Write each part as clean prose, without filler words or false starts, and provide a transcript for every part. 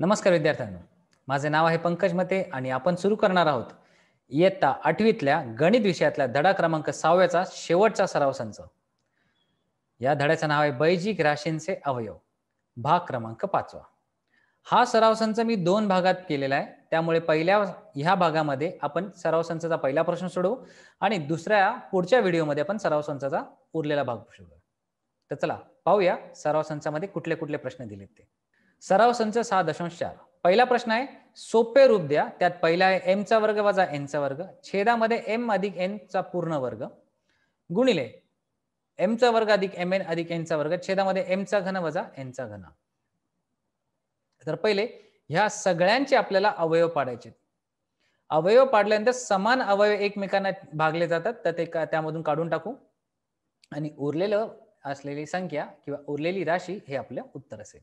नमस्कार विद्यार्थ्यांनो, माझे नाव आहे पंकज मते आणि आपण सुरू करणार आहोत इयत्ता 8वीतल्या गणित विषयातल्या धडा क्रमांक 6व्याचा शेवटचा सराव संच. या धड्याचं नाव आहे बैजिक राशींचे अवयव, भाग क्रमांक 5वा. हा सराव संच मी 2 भागात केलेला आहे. त्यामुळे पहिल्या ह्या भागामध्ये आपण सराव संचाचा पहिला प्रश्न सोडवू आणि दुसऱ्या पुढच्या व्हिडिओमध्ये आपण सराव संचाचा उरलेला भाग सोडवू. तर चला पाहूया सराव संचामध्ये कुठले कुठले प्रश्न दिलेत ते. सराव संच 6.4. पहिला प्रश्न आहे सोपे रूप द्या. त्यात पहिला आहे m चा वर्ग वजा n चा वर्ग छेदामध्ये m अधिक n चा पूर्ण वर्ग गुणिले m चा वर्ग अधिक mn अधिक n चा वर्ग छेदामध्ये m चा घन वजा n चा घन. तर पहिले ह्या सगळ्यांचे आपल्याला अवयव पाडायचे. अवयव पाडल्यानंतर समान अवयव एकमेकांना भागले जातात, तर ते त्यामधून काढून टाकू आणि उरलेलं असलेली संख्या किंवा उरलेली राशी हे आपलं उत्तर असेल.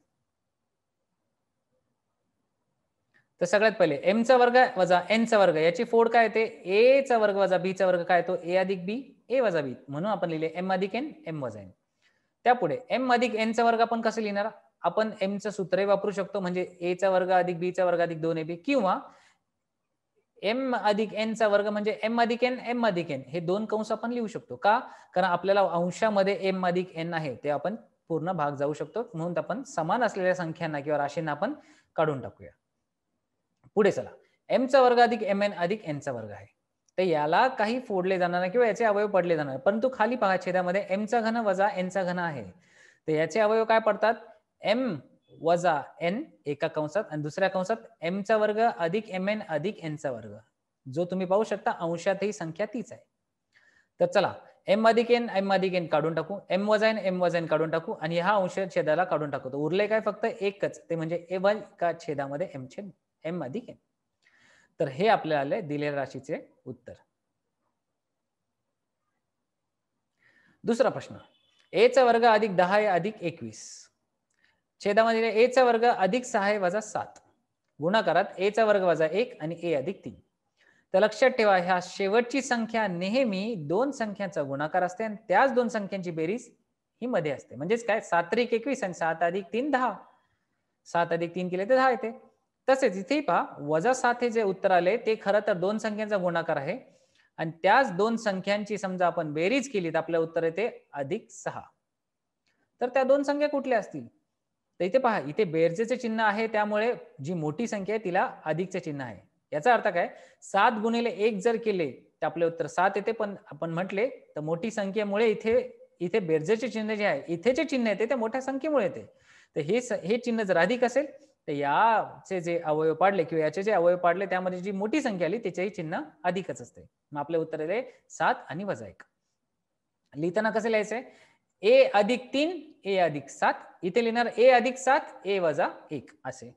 तर सगळ्यात पहिले m चा वर्ग वजा n चा वर्ग याची फोड काय येते a चा वर्ग वजा b चा वर्ग काय येतो a अधिक b a वजा b, म्हणून आपण लिहिले m अधिक n m वजा n. त्यापुढे m अधिक n चा वर्ग आपण कसं लिहिणार? आपण m चं सूत्र वापरू शकतो, म्हणजे a चा वर्ग अधिक b चा वर्ग अधिक 2ab किंवा m अधिक n चा वर्ग म्हणजे m अधिक n m अधिक n हे दोन कंस आपण लिहू शकतो. का? कारण आपल्याला अंशामध्ये m अधिक n आहे ते आपण पूर्ण भाग जाऊ शकतो, म्हणून आपण समान असलेल्या संख्यांना किंवा राशींना आपण काढून टाकूया. पुढे चला, m चा वर्ग अधिक mn अधिक n चा वर्ग आहे. तर याला काही फोडले जाणार नाही किंवा याचे अवयव पडले जाणार, परंतु खाली पहा छेदामध्ये m चा घन वजा n चा घन आहे. तर याचे अवयव काय पडतात m वजा n एका कंसात आणि दुसऱ्या कंसात m चा वर्ग अधिक mn अधिक n चा वर्ग, जो तुम्ही पाहू शकता अंशात ही संख्या तीच आहे. तर चला m अधिक n m अधिक n काढून टाकू, m वजा n m वजा n काढून टाकू आणि हा अंश छेदाला काढून टाकू. तर उरले काय फक्त एकच, ते म्हणजे a1 का छेदामध्ये m छेद m अधिक n. तर हे आपल्याला दिलेल्या राशीचे उत्तर. दुसरा प्रश्न, a चा वर्ग अधिक 10 अधिक 21 छेदामध्ये a चा वर्ग अधिक 6 वजा 7 गुणाकारात a चा वर्ग वजा 1 आणि a अधिक 3. तर लक्षात ठेवा ह्या शेवटची संख्या नेहमी दोन संख्यांचा गुणाकार असते आणि त्याच दोन संख्यांची बेरीज ही मध्ये असते. म्हणजेच काय 7 × 1 = 21 आणि 7 अधिक 3 10. 7 अधिक 3 केले तर 10 येते. तसेच इथे पहा वजा 7 हे जे उत्तर आले ते खरं तर दोन संख्यांचा गुणाकार आहे आणि त्याच दोन संख्यांची समजा आपण बेरीज केली तर आपलं उत्तर येते अधिक 6. तर त्या दोन संख्या कुठल्या असतील? तर इथे पहा इथे बेरजेचे चिन्ह आहे, त्यामुळे जी मोठी संख्या आहे तिला अधिकचे चिन्ह आहे. याचा अर्थ काय 7 गुणिले 1 जर केले तर आपले उत्तर 7 येते, पण आपण म्हटले तर मोठी संख्येमुळे इथे बेरजेचे चिन्ह जे आहे इथे जे चिन्ह येते ते मोठ्या संख्येमुळे येते. तर हे चिन्ह जर अधिक असेल तर याचे जे अवयव पाडले किंवा याचे जे अवयव पाडले त्यामध्ये जी मोठी संख्या आली त्याचेही चिन्ह अधिकच असते. मग आपले उत्तर येते 7 आणि वजा 1. लिहिताना कसं लिहायचंय a अधिक 3 a अधिक 7, इथे लिहिणार a अधिक 7 a वजा 1 असे.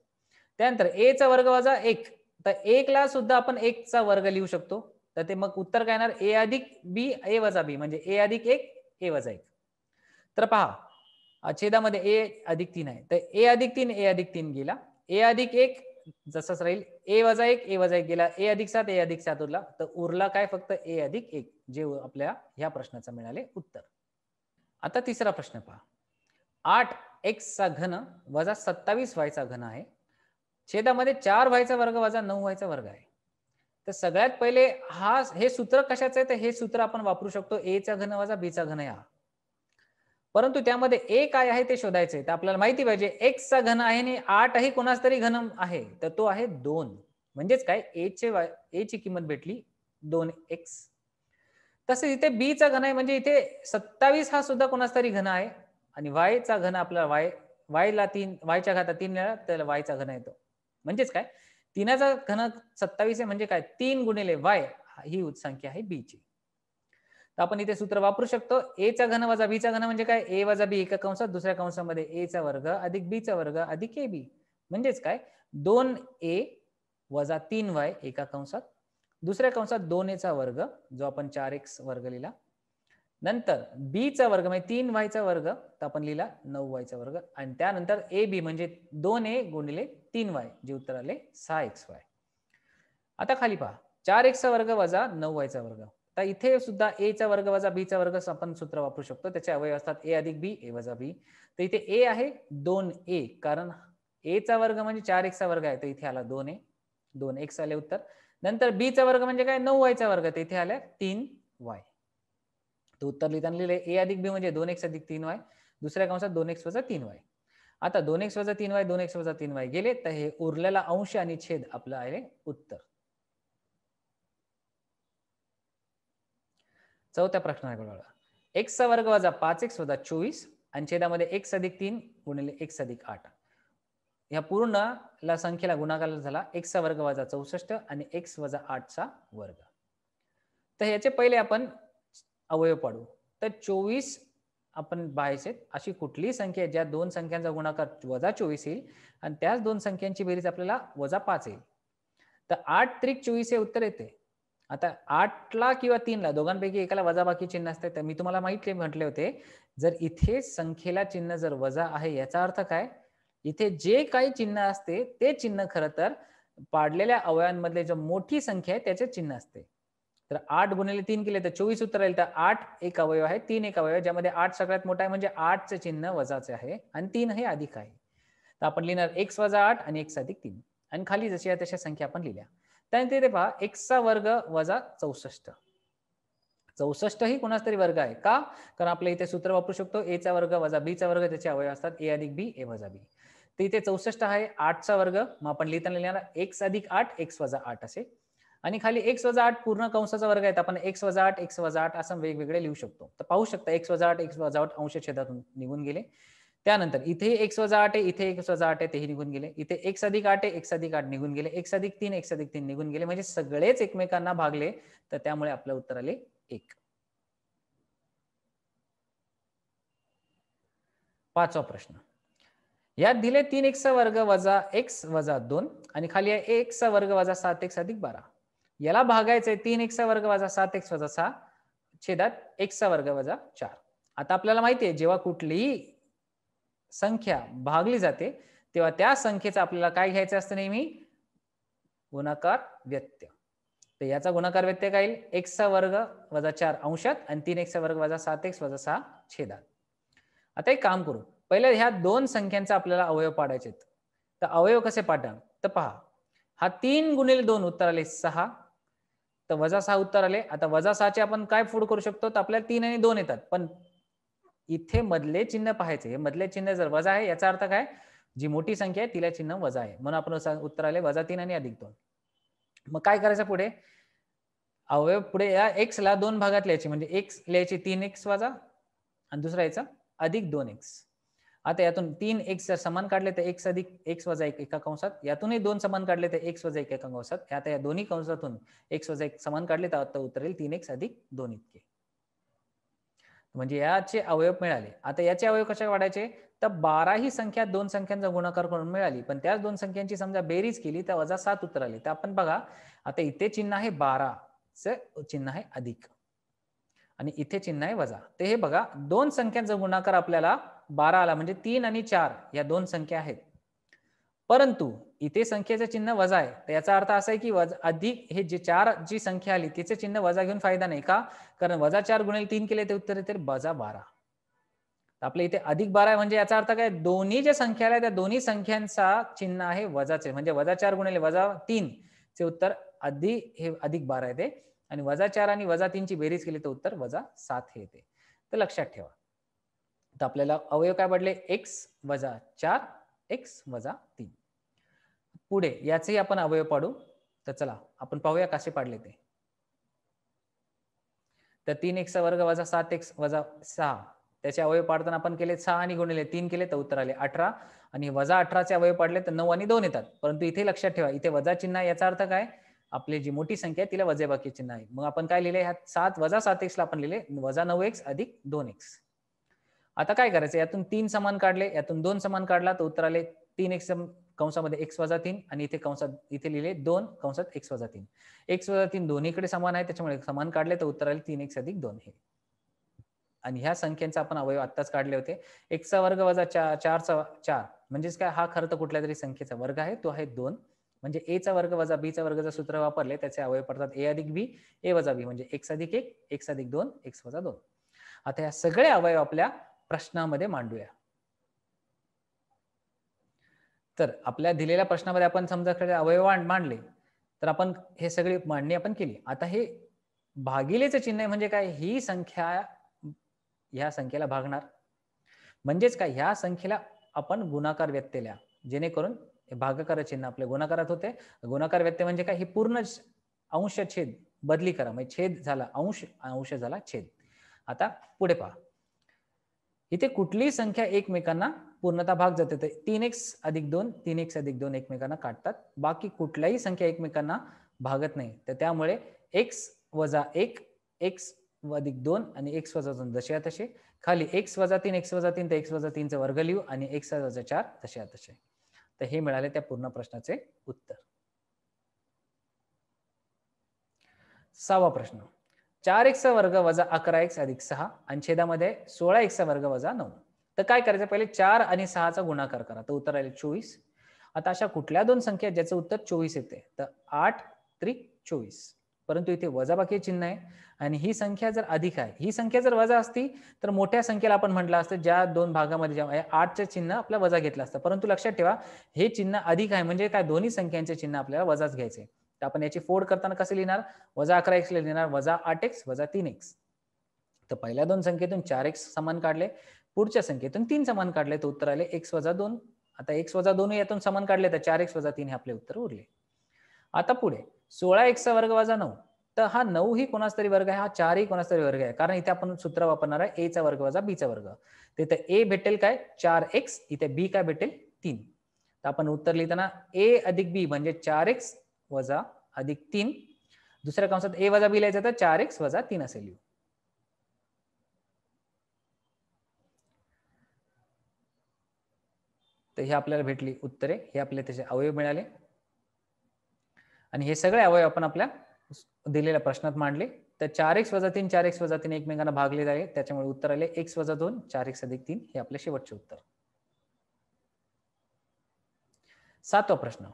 त्यानंतर a चा वर्ग वजा 1, तर 1 ला सुद्धा आपण 1 चा वर्ग लिहू शकतो. तर ते मग उत्तर काय येणार a अधिक b a वजा b म्हणजे a अधिक 1 a वजा 1. तर पहा छेदामध्ये a अधिक 3 आहे, तर a अधिक 3 a अधिक 3 गेला, a अधिक 1 जसंच राहील, a वजा 1 a वजा 1 गेला, a अधिक 7 a अधिक 7 उरला. तर उरला काय फक्त a अधिक 1, जे आपल्या ह्या प्रश्नाचं मिळाले उत्तर. आता तिसरा प्रश्न पहा, 8x चा घन वजा 27y चा घन आहे, छेदामध्ये 4y चा वर्ग वजा 9y चा वर्ग आहे. तर सगळ्यात पहिले हे सूत्र कशाचं आहे, तर हे सूत्र आपण वापरू शकतो a चा घन वजा b चा घन या. परंतु त्यामध्ये a काय आहे ते शोधायचे, तर आपल्याला माहिती पाहिजे x चा घन आहे आणि 8 ही कोणाच तरी घन आहे, तर तो आहे 2. म्हणजेच काय a ची किंमत भेटली 2x. तसेच इथे b चा घन आहे, म्हणजे इथे 27 हा सुद्धा कोणाचा तरी घन आहे आणि y चा घन आपला y ला 3 y च्या घातात 3 मिळाला तर y चा घन येतो. म्हणजेच काय 3 चा घन 27 आहे, म्हणजे काय 3 गुणिले y ही संख्या आहे b ची. तर आपण इथे सूत्र वापरू शकतो a चा घन वजा b चा घन म्हणजे काय a वजा b एका कंसात, दुसऱ्या कंसामध्ये a चा वर्ग अधिक b चा वर्ग अधिक ab म्हणजेच काय 2a वजा 3y एका कंसात, दुसऱ्या कंसात 2a चा वर्ग जो आपण 4x वर्ग लिहिला, नंतर b चा वर्ग म्हणजे 3y चा वर्ग तर आपण लिहिला 9y चा वर्ग आणि त्यानंतर ab म्हणजे 2a गुणिले 3y जे उत्तर आले 6xy. आता खाली पहा 4x चा वर्ग वजा 9y चा वर्ग, तर इथे सुद्धा a चा वर्ग वजा b चा वर्ग आपण सूत्र वापरू शकतो. त्याचे अवयव असतात a अधिक b a वजा b. तर इथे a आहे 2a कारण ए चा वर्ग म्हणजे 4x चा वर्ग आहे, तर इथे आला 2a, 2x आले उत्तर. नंतर b चा वर्ग म्हणजे काय 9y चा वर्ग, तर इथे आले 3y. तर उत्तर लिहिताना लिहिले a अधिक b म्हणजे 2x अधिक 3y, दुसऱ्या कंसात 2x वजा 3y. आता 2x वजा 3y 2x वजा 3y गेले, तर हे उरलेला अंश आणि छेद आपलं आहे उत्तर. चौथ्या प्रश्नाकडे बघा. x चा वर्ग वजा 5x वजा 24 आणि छेदामध्ये x अधिक 3 गुणिले x अधिक 8. या पूर्ण संख्येला गुणाकार झाला x चा वर्ग वजा 64 आणि x वजा 8 चा वर्ग. तर याचे पहिले आपण अवयव पाडू. तर 24 आपण पाहायचे अशी कुठलीही संख्या ज्या दोन संख्यांचा गुणाकार वजा 24 येईल आणि त्याच दोन संख्यांची बेरीज आपल्याला वजा 5 येईल. तर 8 त्रिक 24 हे उत्तर येते. आता 8 ला किंवा 3 ला दोघांपैकी एकाला वजाबाकी चिन्ह असते. तर मी तुम्हाला माहिती म्हटले होते, जर इथे संख्येला चिन्ह जर वजा आहे याचा अर्थ काय, इथे जे काही चिन्ह असते ते चिन्ह खरं तर पाडलेल्या अवयवांमधले जो मोठी संख्या आहे त्याचे चिन्ह असते. तर 8 गुणिले 3 केले तर 24 उत्तर येईल. तर 8 एक अवयव आहे, 3 एक अवयव आहे, ज्यामध्ये 8 सगळ्यात मोठा आहे म्हणजे 8 चे चिन्ह वजाचे आहे आणि 3 हे अधिक आहे. तर आपण लिहिणार x वजा 8 आणि x अधिक 3 आणि खाली जशी आहे तशा संख्या आपण लिहिल्या. त्यानंतर इथे पहा x चा वर्ग वजा 64. 64 ही कोणाचा तरी वर्ग आहे का, कारण आपल्या इथे सूत्र वापरू शकतो a चा वर्ग वजा b चा वर्ग, त्याचे अवयव असतात a अधिक b a वजा b. तर इथे 64 आहे 8 चा वर्ग, मग आपण लिहिताना लिहिणार x अधिक 8 x वजा 8 असे आणि खाली x वजा 8 पूर्ण कंसाचा वर्ग आहे, आपण x वजा 8 x वजा 8 असं वेगवेगळे लिहू शकतो. तर पाहू शकता x वजा 8 x वजा 8 अंश छेदातून निघून गेले. त्यानंतर इथे x वजा 8 आहे, इथे x वजा 8 आहे, तेही निघून गेले. इथे x अधिक 8 आहे, x अधिक 8 निघून गेले, x अधिक 3 x अधिक 3 निघून गेले, म्हणजे सगळेच एकमेकांना भागले. तर त्यामुळे आपलं उत्तर आले 1. पाचवा प्रश्न. यात दिले 3x चा वर्ग वजा x वजा 2 आणि खाली आहे x चा वर्ग वजा 7x अधिक 12. याला भागायचंय 3x चा वर्ग वजा 7x वजा 6 छेदात x चा वर्ग वजा 4. आता आपल्याला माहिती आहे जेव्हा कुठलीही संख्या भागली जाते तेव्हा त्या संख्येचा आपल्याला काय घ्यायचं असतं नेहमी, गुणाकार व्यत्य. तर याचा गुणाकार व्यत्य काय येईल, x चा वर्ग वजा 4 अंशात आणि 3x चा वर्ग वजा 7x वजा 6 छेदात. आता एक काम करू, पहिले ह्या दोन संख्यांचा आपल्याला अवयव पाडायचे. तर अवयव कसे पाडणार, तर पहा हा 3 गुणिले 2 उत्तर आले 6, तर वजा 6 उत्तर आले. आता वजा 6 चे आपण काय फोड करू शकतो, तर आपल्याला 3 आणि 2 येतात, पण इथे मधले चिन्ह पाहायचे. हे मधले चिन्ह जर वजा आहे याचा अर्थ काय, जी मोठी संख्या आहे तिला चिन्ह वजा आहे, म्हणून आपण उत्तर आले वजा 3 आणि अधिक 2. मग काय करायचं पुढे, अवयव पुढे या x ला 2 भागात लिहायचे, म्हणजे x लिहायचे 3x वजा आणि दुसरा याचा अधिक 2x. आता यातून 3x जर समान काढले तर x अधिक x वजा 1 एका कंसात, यातूनही 2 समान काढले तर x वजा 1 एका कंसात. आता या दोन्ही कंसातून x वजा 1 समान काढले तर आता उत्तर येईल 3x अधिक 2 इतके. म्हणजे याचे अवयव मिळाले. आता याचे अवयव कशा काढायचे, तर 12 ही संख्या दोन संख्यांचा गुणाकार करून मिळाली, पण त्याच दोन संख्यांची समजा बेरीज केली तर वजा 7 उत्तर आले. तर आपण बघा आता इथे चिन्ह आहे 12 चे चिन्ह आहे अधिक आणि इथे चिन्ह आहे वजा. ते हे बघा दोन संख्यांचा गुणाकार आपल्याला 12 आला, म्हणजे 3 आणि 4 या दोन संख्या आहेत, परंतु इथे संख्येचं चिन्ह वजा आहे. तर याचा अर्थ असा आहे की अधिक हे जे 4 जी संख्या आली तिचे चिन्ह वजा घेऊन फायदा नाही का, कारण वजा 4 गुणिले 3 केले ते उत्तर येते वजा 12. आपल्या इथे अधिक 12 आहे, म्हणजे याचा अर्थ काय, दोन्ही ज्या संख्या आल्या त्या दोन्ही संख्यांचा चिन्ह आहे वजाचे, म्हणजे वजा 4 गुणिले वजा 3 चे उत्तर हे अधिक 12 येते आणि वजा 4 आणि वजा 3 ची बेरीज केली तर उत्तर वजा 7 हे येते. तर लक्षात ठेवा. तर आपल्याला अवयव काय पडले, x वजा 4 x वजा 3. पुढे याचेही आपण अवयव पाडू. तर चला आपण पाहूया कसे पाडले ते. तर 3x चा वर्ग वजा 7x वजा 6 त्याचे अवयव पाडताना आपण केले 6 आणि गुणिले 3 केले तर उत्तर आले 18 आणि वजा 18 चे अवयव पाडले तर 9 आणि 2 येतात. परंतु इथे लक्षात ठेवा इथे वजा चिन्ह आहे, याचा अर्थ काय, आपली जी मोठी संख्या आहे तिला वजाबाकी चिन्ह आहे. मग आपण काय लिहिले, ह्यात 7 वजा 7x ला आपण लिहिले वजा 9x अधिक 2x. आता काय करायचं, यातून 3 समान काढले, यातून 2 समान काढला तर उत्तर आले 3x कंसामध्ये x वजा 3 आणि इथे कंसात इथे लिहिले 2 कंसात x वजा 3. x वजा 3 दोन्हीकडे समान आहे, त्याच्यामुळे समान काढले तर उत्तर आले 3x अधिक 2 हे. आणि ह्या संख्यांचा आपण अवयव आत्ताच काढले होते. x चा वर्ग वजा 4 चा 4 म्हणजेच काय, हा खरं तर कुठल्या तरी संख्येचा वर्ग आहे, तो आहे 2. म्हणजे a चा वर्ग वजा b चा वर्ग जर सूत्र वापरले त्याचे अवयव पडतात a अधिक b a वजा b, म्हणजे x अधिक 1 x अधिक 2 x वजा 2. आता या सगळे अवयव आपल्या प्रश्नामध्ये मांडूया. तर आपल्या दिलेल्या प्रश्नामध्ये आपण समजा अवयव मांडले, तर आपण हे सगळी मांडणी आपण केली. आता हे भागिलेचं चिन्ह म्हणजे काय? ही संख्या ह्या संख्येला भागणार, म्हणजेच काय, ह्या संख्येला आपण गुणाकार व्यत्यय लिहा, जेणेकरून भागाकार चिन्ह आपले गुणाकारात होते. गुणाकार व्यत्यय म्हणजे काय? ही पूर्ण अंश छेद बदली करा, म्हणजे छेद झाला अंश, अंश झाला छेद. आता पुढे पहा, इथे कुठलीही संख्या एकमेकांना पूर्णतः भाग जाते. 3x अधिक 2 3x अधिक 2 एकमेकांना काढतात. बाकी कुठल्याही संख्या एकमेकांना भागत नाही. तर त्यामुळे x वजा 1 x अधिक 2 आणि x वजा 2 जसे आहे तसे. खाली x वजा 3 x वजा 3 तर x वजा 3 चा वर्ग लिहू आणि x वजा 4 तसे आहे तसे. तर हे मिळाले त्या पूर्ण प्रश्नाचे उत्तर. 6वा प्रश्न, 4x वर्ग वजा 11x अधिक 6 आणि छेदामध्ये 16x वर्ग वजा 9. तर काय करायचं? पहिले 4 आणि 6 चा गुणाकार करा, तर उत्तर आले 24. आता अशा कुठल्या दोन संख्या ज्याचं उत्तर 24 येते? तर 8 त्रिक 24. परंतु इथे वजाबाकी चिन्ह आहे आणि ही संख्या जर अधिक आहे, ही संख्या जर वजा असती तर मोठ्या संख्येला आपण म्हटलं असतं, ज्या दोन भागामध्ये जेव्हा 8चे चिन्ह आपल्या वजा घेतलं असतं. परंतु लक्षात ठेवा, हे चिन्ह अधिक आहे म्हणजे काय, दोन्ही संख्यांचे चिन्ह आपल्याला वजाच घ्यायचे. तर आपण याची फोड करताना कसे लिहिणार? वजा 11x लिहिणार, वजा 8x वजा 3x. तर पहिल्या दोन संख्येतून 4x समान काढले, पुढच्या संख्येतून 3 समान काढले, तर उत्तर आले x वजा 2. आता x वजा 2 यातून समान काढले तर 4x वजा 3 हे आपले उत्तर उरले. आता पुढे 16x वर्ग वजा 9. तर हा 9 ही कोणाचा तरी वर्ग आहे, हा 4 ही कोणाचा तरी वर्ग आहे, कारण इथे आपण सूत्र वापरणार आहे a चा वर्ग वजा b चा वर्ग. तिथे a भेटेल काय? 4x, इथे b काय भेटेल? 3. तर आपण उत्तर लिहिताना a अधिक b म्हणजे 4x वजा अधिक 3, दुसऱ्या कंसात a वजा b लिहायचं तर 4x वजा 3 असे लिहू. तर हे आपल्याला भेटली उत्तरे, हे आपले त्याचे अवयव मिळाले आणि हे सगळे अवयव आपण आपल्या दिलेल्या प्रश्नात मांडले. तर 4x वजा 3 4x वजा 3 एकमेकांना भागले जाईल, त्याच्यामुळे उत्तर आले x वजा 2 4x अधिक 3 हे आपले शेवटचे उत्तर. 7वा प्रश्न,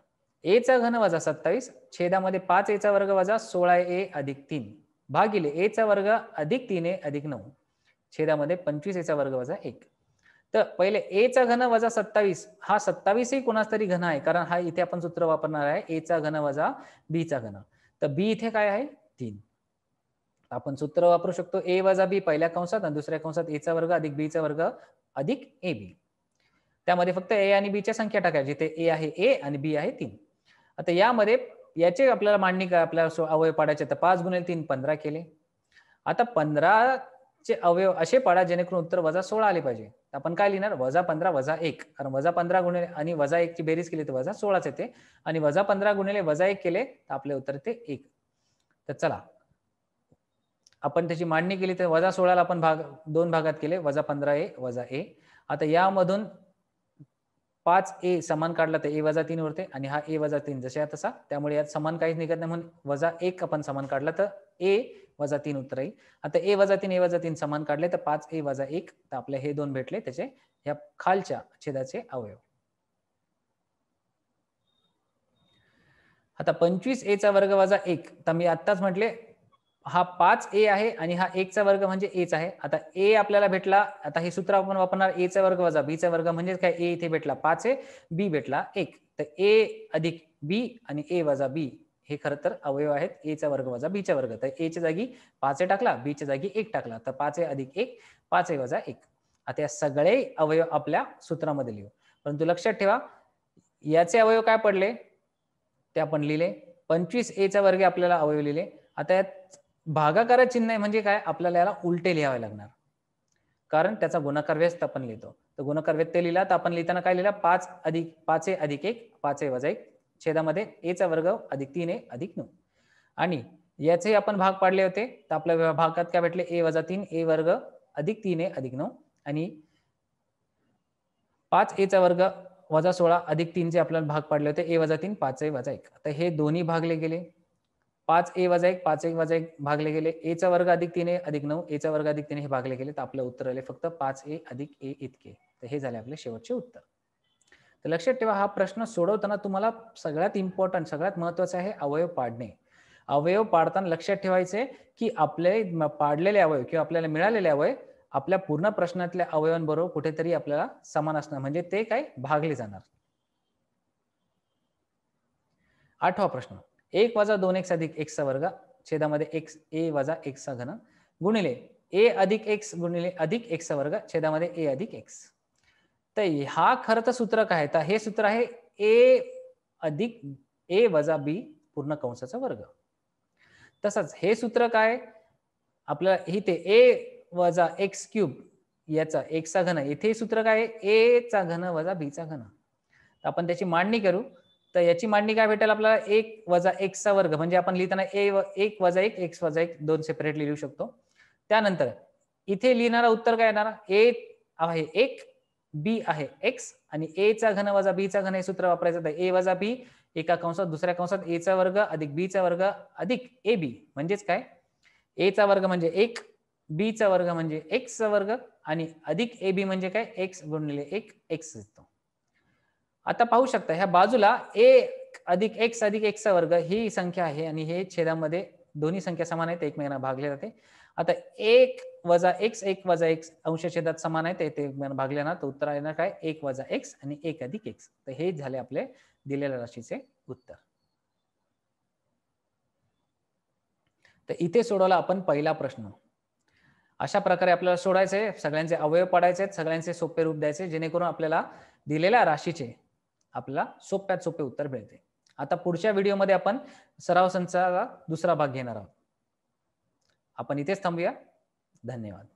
a चा घन वजा 27 छेदामध्ये 5a चा वर्ग वजा 16a अधिक 3 भागिले a चा वर्ग अधिक 3a अधिक 9 छेदामध्ये 25a चा वर्ग वजा 1. तर पहिले a चा घन वजा 27, हा 27 ही कोणाचा तरी घन आहे, कारण हा इथे आपण सूत्र वापरणार आहे a चा घन वजा b चा घन. तर b इथे काय आहे? 3. आपण सूत्र वापरू शकतो a वजा b पहिल्या कंसात आणि दुसऱ्या कंसात a चा वर्ग अधिक b चा वर्ग अधिक ab. त्यामध्ये फक्त a आणि b च्या संख्या टाकायची, जिथे a आहे a आणि b आहे 3. आता यामध्ये याचे आपल्याला मांडणी काय, आपल्याला अवयव पाडायचे, तर 5 गुणिले 3 15 केले. आता 15 चे अवयव असे पाडा जेणेकरून उत्तर वजा 16 आले पाहिजे. आपण काय लिहिणार? वजा 15 वजा 1, कारण वजा 15 गुणिले आणि वजा 1 ची बेरीज केली तर वजा 16च येते आणि वजा 15 गुणिले वजा 1 केले तर आपले उत्तर येते 1. तर चला आपण त्याची मांडणी केली तर वजा 16 ला आपण दोन भागात केले, वजा 15a वजा a. आता यामधून 5a समान काढला तर a वजा 3 उरते आणि हा a वजा 3 जसे आहे तसा, त्यामुळे यात समान काहीच निघत नाही म्हणून वजा 1 आपण समान काढला तर a वजा 3 उत्तर येईल. आता a वजा 3 a वजा 3 समान काढले तर 5a वजा 1, तर आपले हे दोन भेटले त्याचे या खालच्या छेदाचे अवयव. आता 25a चा वर्ग वजा 1, तर मी आत्ताच म्हटले हा 5a आहे आणि हा 1 चा वर्ग म्हणजे a चा आहे. आता a आपल्याला भेटला, आता हे सूत्र आपण वापरणार a चा वर्ग वजा b चा वर्ग म्हणजे काय, a इथे भेटला 5 आहे, b भेटला 1. तर a अधिक b आणि a वजा b हे खरं तर अवयव आहेत a चा वर्ग वजा b चा वर्ग. तर a च्या जागी 5 टाकला, b च्या जागी 1 टाकला, तर 5 अधिक 1 5 वजा 1. आता या सगळे अवयव आपल्या सूत्रामध्ये लिहू, परंतु लक्षात ठेवा याचे अवयव काय पडले ते आपण लिहिले. 25a चा वर्ग आपल्याला अवयव लिहिले. आता यात भागाकार चिन्ह आहे म्हणजे काय, आपल्याला याला उलटे लिहावे लागणार, कारण त्याचा गुणाकार व्यस्त आपण लिहितो. तर गुणाकार व्यस्त लिहिला तर आपण लिहिताना काय लिहिला? 5 अधिक 5 अधिक 1 5 वजा 1 छेदामध्ये a चा वर्ग अधिक 3a अधिक 9 आणि याचे आपण भाग पाडले होते, तर आपल्या भागात काय भेटले? a वजा 3 a वर्ग अधिक 3a अधिक 9 आणि 5a चा वर्ग वजा 16 अधिक 3 चे आपल्याला भाग पाडले होते a वजा 3 5a वजा 1. आता हे दोन्ही भागले गेले, 5a वजा 1 5a वजा 1 भागले गेले, a चा वर्ग अधिक 3a अधिक 9 a चा वर्ग अधिक 3 हे भागले गेले, तर आपलं उत्तर आले फक्त 5a अधिक a इतके. तर हे झाले आपले शेवटचे उत्तर. तर लक्षात ठेवा हा प्रश्न सोडवताना तुम्हाला सगळ्यात इम्पॉर्टंट सगळ्यात महत्त्वाचं आहे अवयव पाडणे. अवयव पाडताना लक्षात ठेवायचे की आपले पाडलेले अवयव किंवा आपल्याला मिळालेले अवयव आपल्या पूर्ण प्रश्नातल्या अवयवांबरोबर कुठेतरी आपल्याला समान असणार, म्हणजे ते काय भागले जाणार. 8वा प्रश्न 1 वजा 2x अधिक x चा वर्ग छेदामध्ये x a वजा x चा घन गुणिले a अधिक x गुणिले अधिक x चा वर्ग छेदामध्ये a अधिक x. तर हा खरं तर सूत्र काय आहे? तर हे सूत्र आहे a अधिक a वजा b पूर्ण कंसाचा वर्ग. तसंच हे सूत्र काय आपल्याला इथे a वजा x क्यूब याचा x चा घन इथे सूत्र काय आहे a चा घन वजा b चा घन. आपण त्याची मांडणी करू तर याची मांडणी काय भेटेल आपल्याला 1 वजा x चा वर्ग म्हणजे आपण लिहिताना a 1 वजा 1 x वजा 1 दोन सेपरेटली लिहू शकतो. त्यानंतर इथे लिहिणारा उत्तर काय येणार a आहे 1 b आहे x आणि a चा घन वजा b चा घन हे सूत्र वापरायचं तर a वजा b एका कंसात दुसऱ्या कंसात a चा वर्ग अधिक b चा वर्ग अधिक ab म्हणजेच काय a चा वर्ग म्हणजे 1 b चा वर्ग म्हणजे x चा वर्ग आणि अधिक ab म्हणजे काय x गुणिले 1 x येतो. आता पाहू शकता ह्या बाजूला a अधिक x चा वर्ग ही संख्या आहे आणि हे छेदामध्ये दोन्ही संख्या समान आहेत एकमेकांना भागले जाते. आता 1 वजा x 1 वजा x अंशछेदात समान आहेत ते भागले ना तर उत्तर येणार काय 1 वजा x आणि 1 अधिक x. तर हे झाले आपले दिलेल्या राशीचे उत्तर. तर इथे सोडवला आपण पहिला प्रश्न. अशा प्रकारे आपल्याला सोडायचे सगळ्यांचे अवयव पाडायचे आहेत सगळ्यांचे सोपे रूप द्यायचे जेणेकरून आपल्याला दिलेल्या राशीचे आपल्याला सोप्यात सोपे उत्तर मिळते. आता पुढच्या व्हिडिओमध्ये आपण सराव संचाचा दुसरा भाग घेणार आहोत. आपण इथेच थांबूया. धन्यवाद.